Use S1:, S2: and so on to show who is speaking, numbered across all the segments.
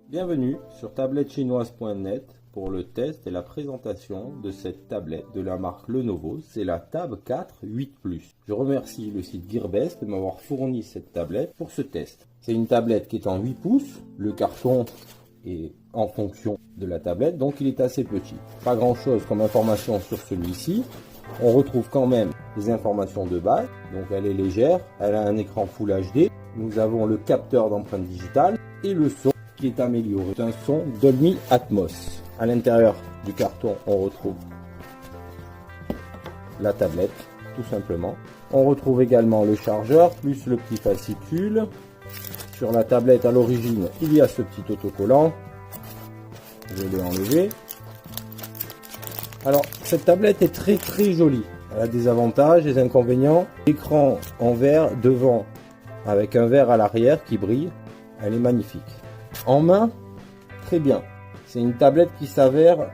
S1: Bienvenue sur tablettechinoise.net pour le test et la présentation de cette tablette de la marque Lenovo. C'est la Tab 4 8 Plus. Je remercie le site Gearbest de m'avoir fourni cette tablette pour ce test. C'est une tablette qui est en 8 pouces. Le carton est en fonction de la tablette, donc il est assez petit. Pas grand chose comme information sur celui-ci. On retrouve quand même les informations de base. Donc elle est légère, elle a un écran Full HD. Nous avons le capteur d'empreinte digitale et le son qui est amélioré. C'est un son Dolby Atmos. À l'intérieur du carton, on retrouve la tablette, tout simplement. On retrouve également le chargeur, plus le petit fascicule. Sur la tablette, à l'origine, il y a ce petit autocollant. Je l'ai enlevé. Alors, cette tablette est très jolie. Elle a des avantages, des inconvénients. L'écran en verre devant, avec un verre à l'arrière qui brille. Elle est magnifique. En main, très bien. C'est une tablette qui s'avère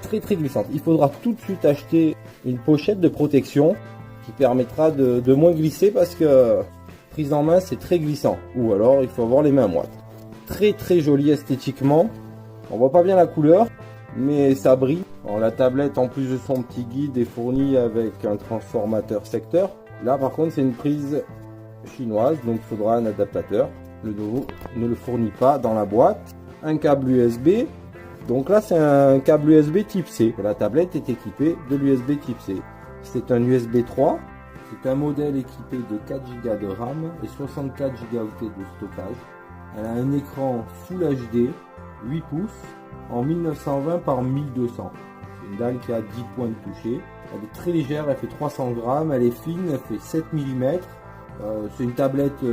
S1: très glissante. Il faudra tout de suite acheter une pochette de protection qui permettra de moins glisser parce que prise en main c'est très glissant. Ou alors il faut avoir les mains moites. Très joli esthétiquement. On voit pas bien la couleur, mais ça brille. Alors, la tablette, en plus de son petit guide, est fournie avec un transformateur secteur. Là par contre c'est une prise chinoise, donc il faudra un adaptateur. Lenovo ne le fournit pas dans la boîte. Un câble USB. Donc là, c'est un câble USB type C. La tablette est équipée de l'USB type C. C'est un USB 3. C'est un modèle équipé de 4 Go de RAM et 64 Go de stockage. Elle a un écran Full HD 8 pouces en 1920 par 1200. C'est une dalle qui a 10 points de toucher. Elle est très légère, elle fait 300 grammes. Elle est fine, elle fait 7 mm. C'est une tablette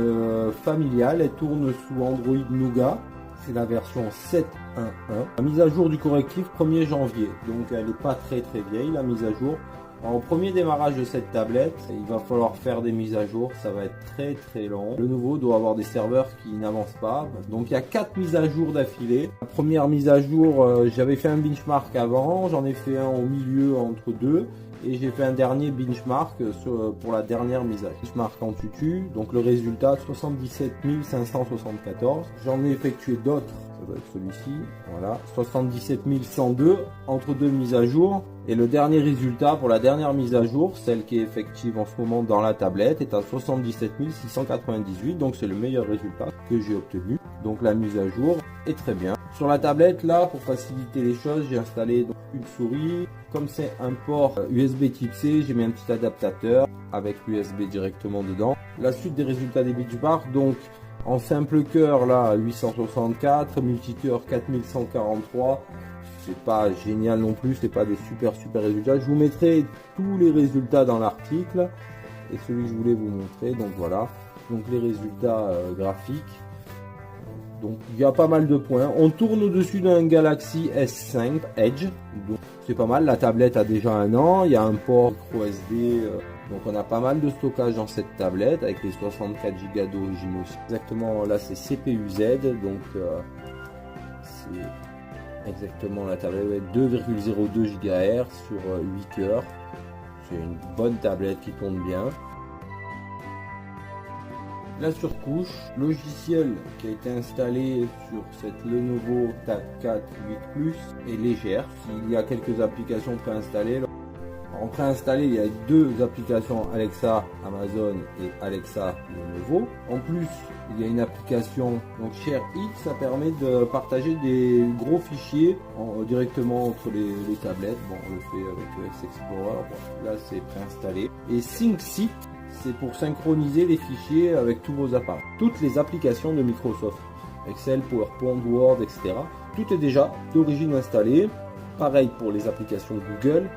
S1: familiale, elle tourne sous Android Nougat, c'est la version 7.1.1. La mise à jour du correctif 1er janvier, donc elle n'est pas très vieille la mise à jour. Alors, au premier démarrage de cette tablette, il va falloir faire des mises à jour, ça va être très long. Lenovo doit avoir des serveurs qui n'avancent pas, donc il y a 4 mises à jour d'affilée. La première mise à jour, j'avais fait un benchmark avant, j'en ai fait un au milieu entre deux. Et j'ai fait un dernier benchmark pour la dernière mise à jour. Benchmark en tutu, donc le résultat 77 574. J'en ai effectué d'autres, ça doit être celui-ci, voilà, 77 102 entre deux mises à jour. Et le dernier résultat pour la dernière mise à jour, celle qui est effective en ce moment dans la tablette, est à 77 698. Donc c'est le meilleur résultat que j'ai obtenu. Donc la mise à jour est très bien. Sur la tablette là, pour faciliter les choses, j'ai installé donc une souris. Comme c'est un port USB type C, j'ai mis un petit adaptateur avec l'USB directement dedans. La suite des résultats des benchmarks, donc en simple cœur là 864, multicœur 4143. C'est pas génial non plus, c'est pas des super résultats. Je vous mettrai tous les résultats dans l'article et celui que je voulais vous montrer. Donc voilà, donc les résultats graphiques. Donc il y a pas mal de points. On tourne au-dessus d'un Galaxy S5 Edge, donc c'est pas mal. La tablette a déjà un an. Il y a un port micro SD, donc on a pas mal de stockage dans cette tablette avec les 64 Go d'origine aussi. Exactement, là c'est CPU-Z, donc c'est exactement la tablette 2,02 GHz sur 8 cœurs. C'est une bonne tablette qui tourne bien. La surcouche logicielle qui a été installée sur cette Lenovo Tab 4 8 Plus est légère. Il y a quelques applications préinstallées. En préinstallé, il y a deux applications Alexa Amazon et Alexa Lenovo. En plus, il y a une application donc ShareIt, ça permet de partager des gros fichiers directement entre les tablettes. Bon, on le fait avec le Explorer. Bon, là, c'est préinstallé. Et SyncSync, c'est pour synchroniser les fichiers avec tous vos appareils. Toutes les applications de Microsoft, Excel, PowerPoint, Word, etc. Tout est déjà d'origine installé. Pareil pour les applications Google.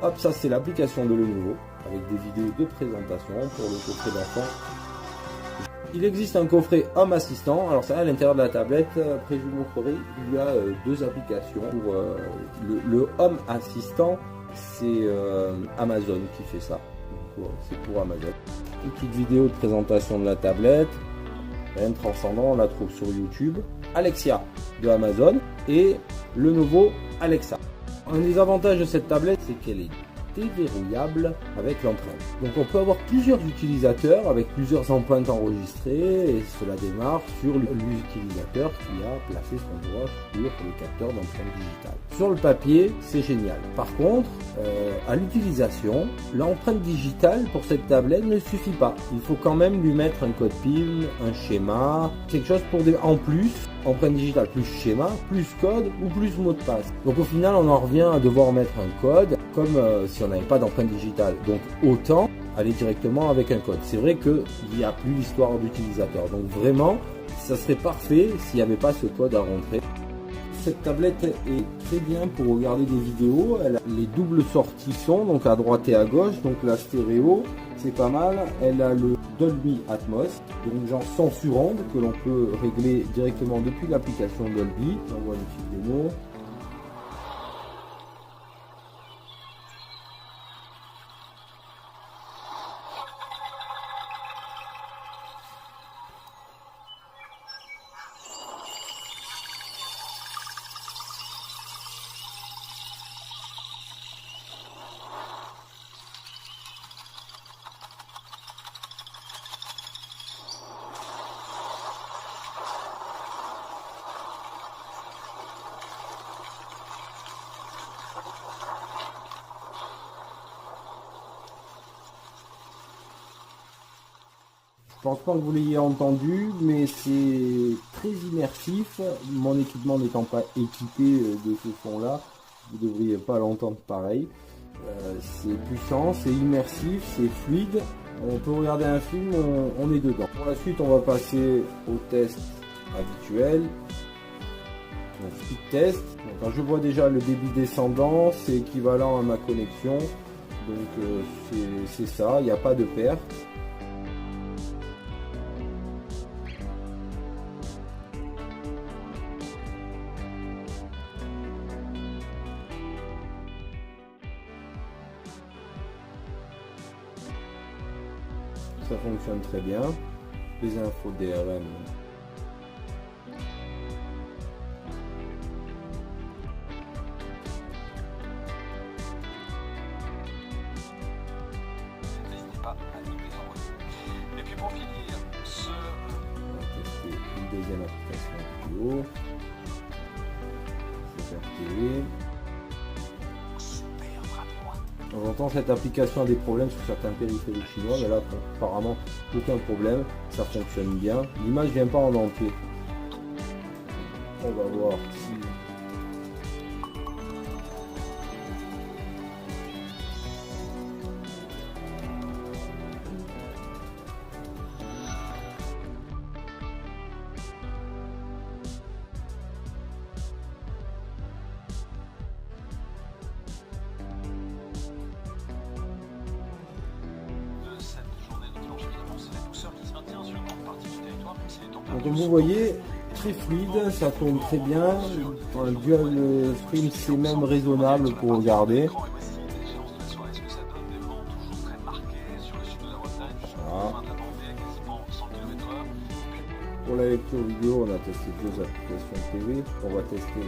S1: Hop, ça c'est l'application de Lenovo avec des vidéos de présentation pour le coffret d'enfant. Il existe un coffret Home Assistant. Alors ça, à l'intérieur de la tablette, après je vous montrerai, il y a deux applications. Pour le Home Assistant, c'est Amazon qui fait ça. C'est pour Amazon. Une petite vidéo de présentation de la tablette. Rien de transcendant, on la trouve sur YouTube. Alexia de Amazon et Lenovo Alexa. Un des avantages de cette tablette, c'est qu'elle est déverrouillable avec l'empreinte. Donc on peut avoir plusieurs utilisateurs avec plusieurs empreintes enregistrées et cela démarre sur l'utilisateur qui a placé son doigt sur le capteur d'empreinte digitale. Sur le papier, c'est génial. Par contre, à l'utilisation, l'empreinte digitale pour cette tablette ne suffit pas. Il faut quand même lui mettre un code PIN, un schéma, quelque chose pour en plus, empreinte digitale plus schéma, plus code ou plus mot de passe. Donc au final, on en revient à devoir mettre un code comme si on n'avait pas d'empreinte digitale. Donc autant aller directement avec un code. C'est vrai qu'il n'y a plus l'histoire d'utilisateur. Donc vraiment, ça serait parfait s'il n'y avait pas ce code à rentrer. Cette tablette est très bien pour regarder des vidéos. Elle a les doubles sorties son, donc à droite et à gauche. Donc la stéréo, c'est pas mal. Elle a le Dolby Atmos, donc genre son surround que l'on peut régler directement depuis l'application Dolby. On voit une petite démo. Je pense pas que vous l'ayez entendu, mais c'est très immersif. Mon équipement n'étant pas équipé de ce son-là, vous ne devriez pas l'entendre pareil. C'est puissant, c'est immersif, c'est fluide. On peut regarder un film, on est dedans. Pour la suite, on va passer au test habituel. Donc, speed test. Donc, quand je vois déjà le débit descendant, c'est équivalent à ma connexion. Donc c'est ça, il n'y a pas de perte. Ça fonctionne très bien. Les infos DRM.
S2: N'hésitez pas à nous les envoyer. Et puis pour finir,
S1: on va tester une deuxième application vidéo. C'est RTE. On entend cette application a des problèmes sur certains périphériques chinois, mais là apparemment aucun problème, ça fonctionne bien. L'image vient pas en entier. On va voir si donc comme vous voyez, très fluide, ça tourne très bien. Le dual stream c'est même raisonnable pour regarder. Voilà. Pour la lecture vidéo, on a testé deux applications TV. On va tester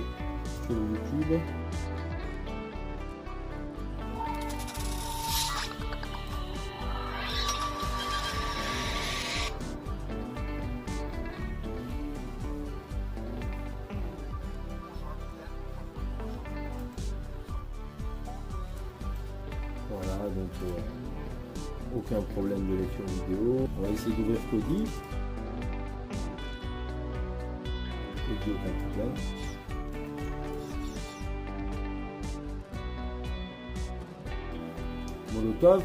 S1: sur YouTube. Voilà, donc aucun problème de lecture vidéo. On va essayer d'ouvrir Kodi. Kodi, aucun problème. Molotov,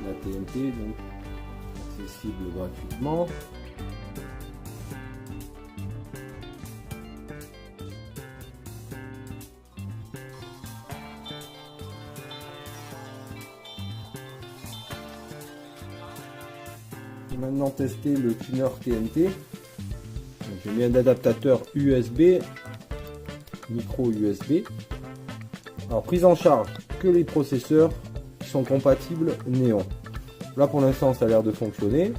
S1: la TNT, donc accessible gratuitement. Maintenant tester le tuner TNT. J'ai mis un adaptateur USB, micro USB. Alors prise en charge que les processeurs qui sont compatibles Néon. Là pour l'instant ça a l'air de fonctionner.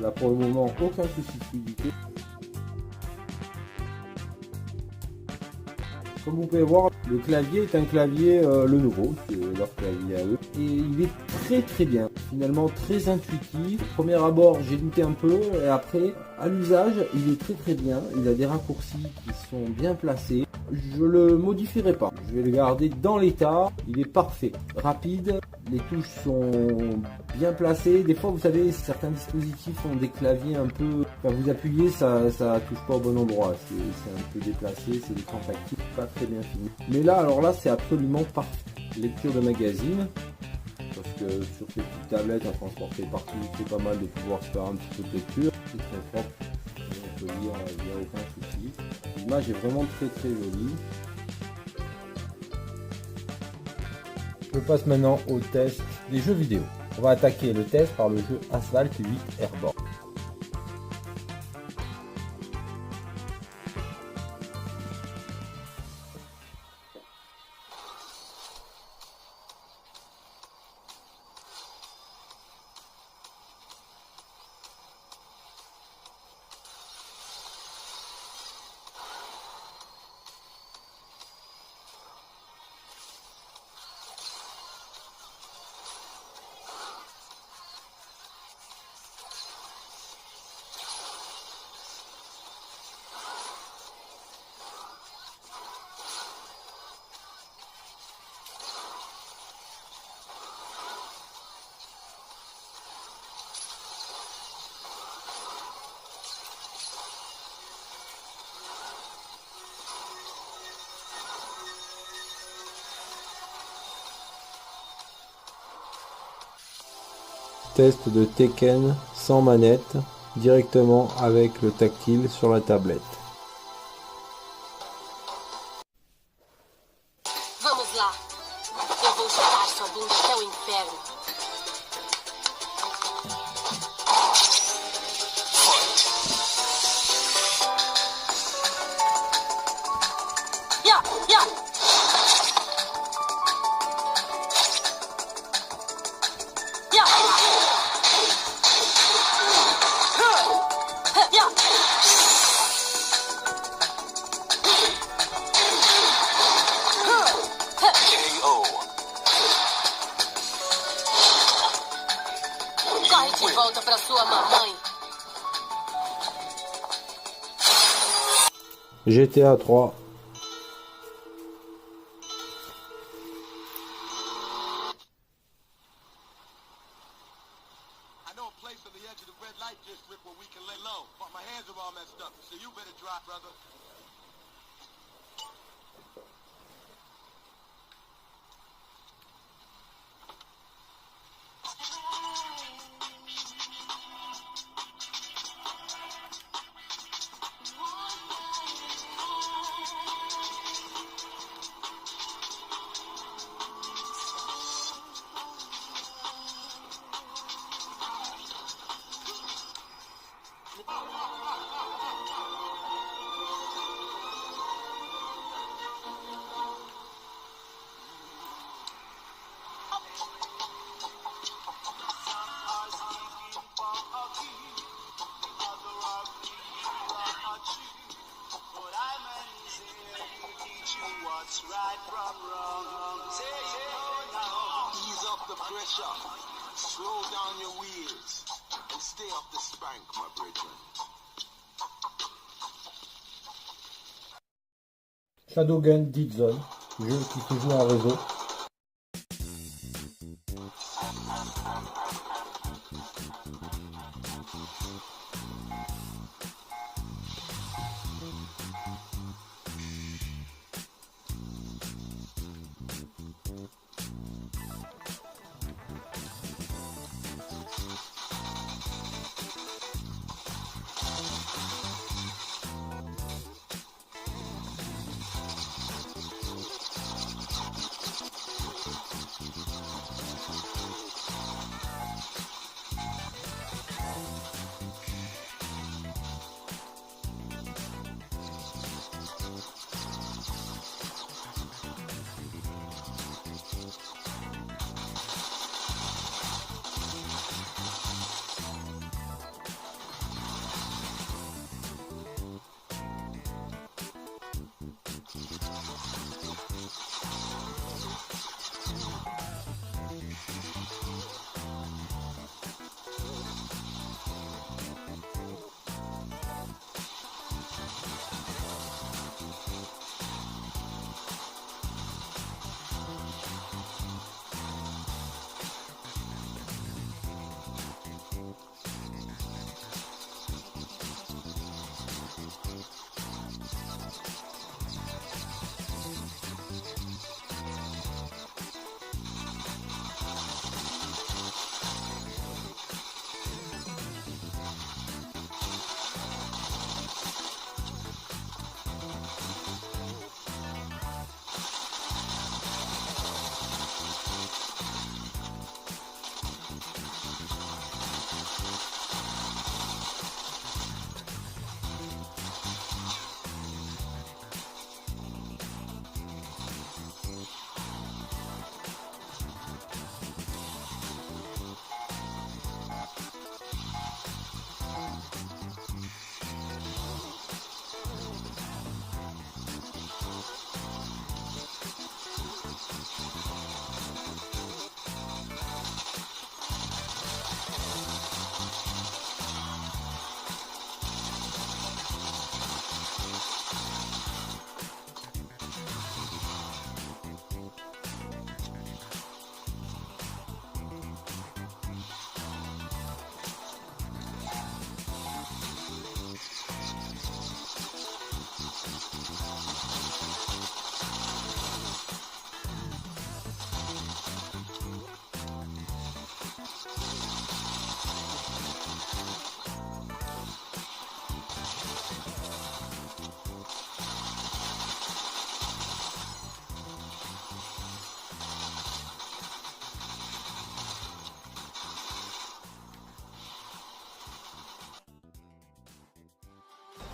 S1: Là pour le moment, aucun souci de fluidité. Comme vous pouvez voir, le clavier est un clavier Lenovo, c'est leur clavier à eux. Et il est très bien, finalement très intuitif. Au premier abord, j'ai douté un peu, et après, à l'usage, il est très bien. Il a des raccourcis qui sont bien placés. Je le modifierai pas, je vais le garder dans l'état. Il est parfait, rapide, les touches sont bien placées. Des fois, vous savez, certains dispositifs ont des claviers un peu... Quand vous appuyez, ça touche pas au bon endroit. C'est un peu déplacé, c'est l'écran tactile, pas très bien fini. Mais là, alors là, c'est absolument parfait. Lecture de magazine, parce que sur ces petites tablettes à transporter partout, c'est pas mal de pouvoir se faire un petit peu de lecture. C'est très propre, on peut lire, il n'y a aucun souci. L'image est vraiment très jolie. Je passe maintenant au test des jeux vidéo. On va attaquer le test par le jeu Asphalt 8 Airborne. Test de Tekken sans manette, directement avec le tactile sur la tablette.
S3: Vamos lá. Eu vou chutar sua bunda até o inferno. Ya, ya. Ya. Ya.
S2: KO.
S3: Corre de volta pra sua mamãe.
S1: GTA 3.
S4: I know a place on the edge of the red light district where we can lay low, but my hands are all messed up, so you better drop, brother. What's right from wrong? Say it now. Ease up the pressure. Slow down your wheels. And stay off the spank, my brethren.
S1: Shadowgun Dead Zone, jeu qui se joue en réseau.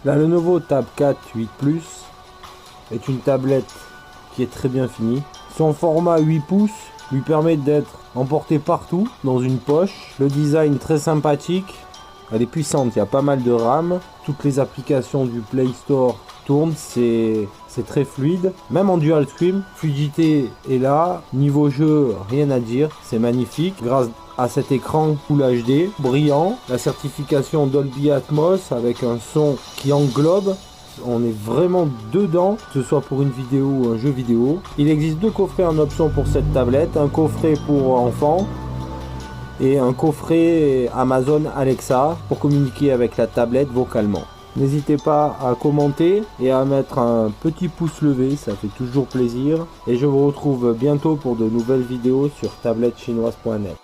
S1: La Lenovo Tab 4 8 Plus est une tablette qui est très bien finie. Son format 8 pouces lui permet d'être emporté partout dans une poche. Le design très sympathique, elle est puissante, il y a pas mal de RAM. Toutes les applications du Play Store tournent, c'est très fluide. Même en dual screen, fluidité est là. Niveau jeu, rien à dire, c'est magnifique. Grâce à cet écran Full HD, brillant, la certification Dolby Atmos avec un son qui englobe. On est vraiment dedans, que ce soit pour une vidéo ou un jeu vidéo. Il existe 2 coffrets en option pour cette tablette, un coffret pour enfants et un coffret Amazon Alexa pour communiquer avec la tablette vocalement. N'hésitez pas à commenter et à mettre un petit pouce levé, ça fait toujours plaisir. Et je vous retrouve bientôt pour de nouvelles vidéos sur tablettechinoise.net.